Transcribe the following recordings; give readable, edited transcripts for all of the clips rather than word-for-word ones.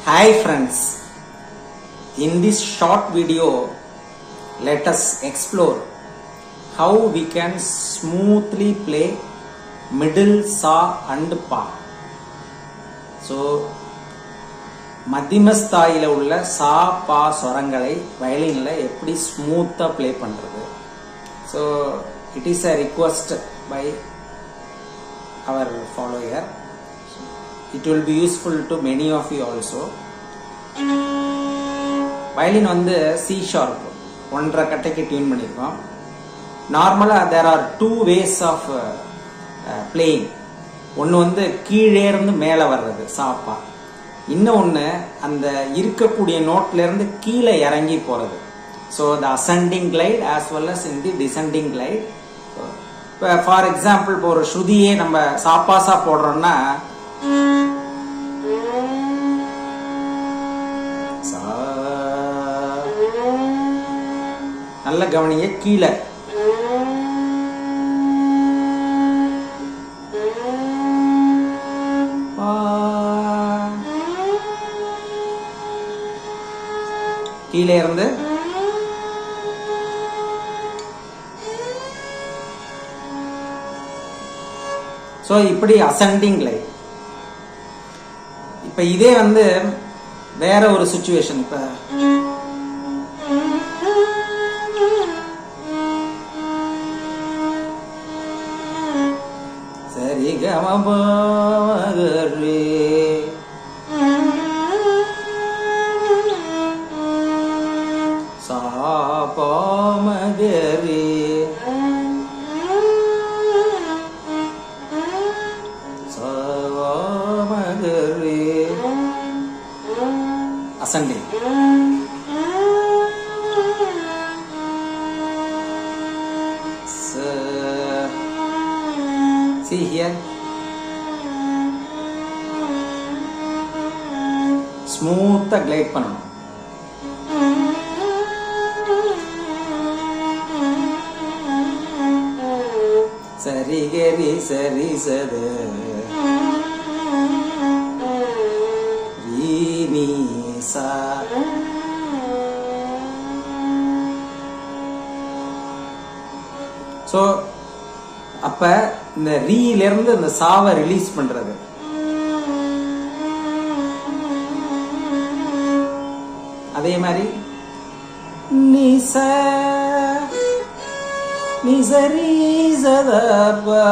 Hi friends, in this short video let us explore how we can smoothly play middle sa and pa. So மத்தியம ஸ்தாயில உள்ள சா பா ஸ்வரங்களை வயலின்ல எப்படி ஸ்மூத்தா play பண்றது. So it is a request by our follower. It will be useful to many of you also. Violin வந்து C sharp 1.5 கட்டைக்கு tune பண்ணியிருக்கோம். நார்மலாக there are two ways of playing. ஒன்று வந்து கீழே இருந்து மேலே வர்றது சாப்பா, இன்னொன்று அந்த இருக்கக்கூடிய நோட்ல இருந்து கீழே இறங்கி போகிறது. So the ascending glide as well as in the descending glide. இப்போ ஃபார் எக்ஸாம்பிள் இப்போ ஒரு ஸ்ருதியே நம்ம சாப்பாசா போடுறோம்னா நல்ல கவனிங்க, கீழே கீழே இருந்து ஸோ இப்படி அசெண்டிங் லைன். இப்ப இதே வந்து வேற ஒரு சிச்சுவேஷன். இப்ப சரி கமபரி சாபமகரி சவமகரி ascending. So, see here, smooth glide பண்ணணும். சரி கரி சரி சத ரீ சா. ஸோ அப்ப இந்த ரீல இருந்து இந்த சாவை ரிலீஸ் பண்றது. அதே மாதிரி நிச நிசரி சதபா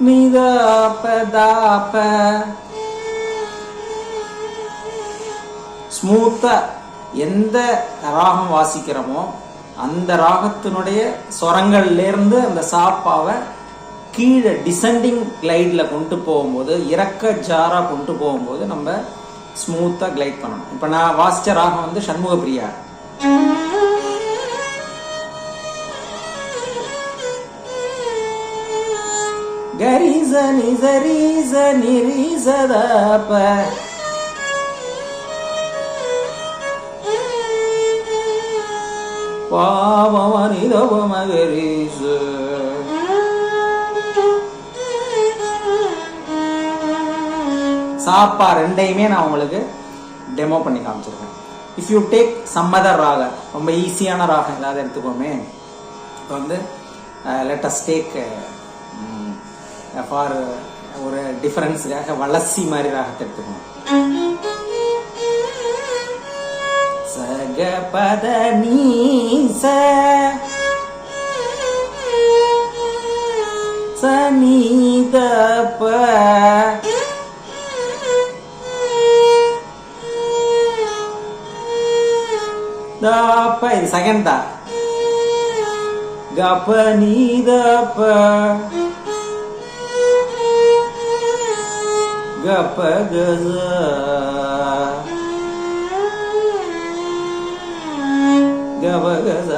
நிதாபதாப ஸ்மூத்தா எந்த ராகம் வாசிக்கிறோமோ அந்த ராகத்தினுடைய சொரங்கள்ல இருந்து அந்த சாப்பாவை கீழே டிசெண்டிங் கிளைட்ல கொண்டு போகும்போது, இறக்க ஜாரா கொண்டு போகும்போது நம்ம ஸ்மூத்தா கிளைட் பண்ணணும். இப்ப நான் வாசிச்ச ராகம் வந்து சண்முக பிரியா. கரிச நிசரிச நிரிசதப பாவமனிதவமகரிசு. சாப்பா ரெண்டையுமே நான் உங்களுக்கு டெமோ பண்ணி காமிச்சிருக்கேன். If you take some other ragam, ரொம்ப ஈஸியான ராகம் ஏதாவது எடுத்துக்கோமே. இப்போ வந்து லெட் அஸ் டேக் ஃபார் ஒரு டிஃபரன்ஸுக்காக வளசி மாதிரி ராகத்தை எடுத்துக்கணும். சக பத நீச சனிதப தாப்ப, இது செகண்ட் தான். கப நீதப்ப கப கச கப கச.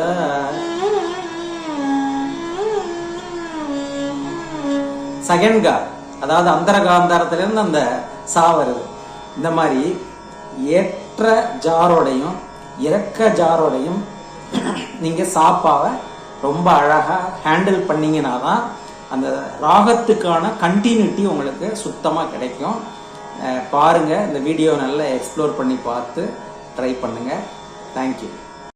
செகண்ட் கா, அதாவது அந்தர காந்தாரத்திலிருந்து அந்த சா வருது. இந்த மாதிரி ஏற்ற ஜாரோடையும் இறக்க ஜாரோடையும் நீங்க சாப்பாவை ரொம்ப அழகாக ஹேண்டில் பண்ணிங்கன்னா தான் அந்த ராகத்துக்கான கண்டினியூட்டி உங்களுக்கு சுத்தமாக கிடைக்கும். பாருங்கள், இந்த வீடியோ நல்லா எக்ஸ்ப்ளோர் பண்ணி பார்த்து ட்ரை பண்ணுங்கள். தேங்க்யூ.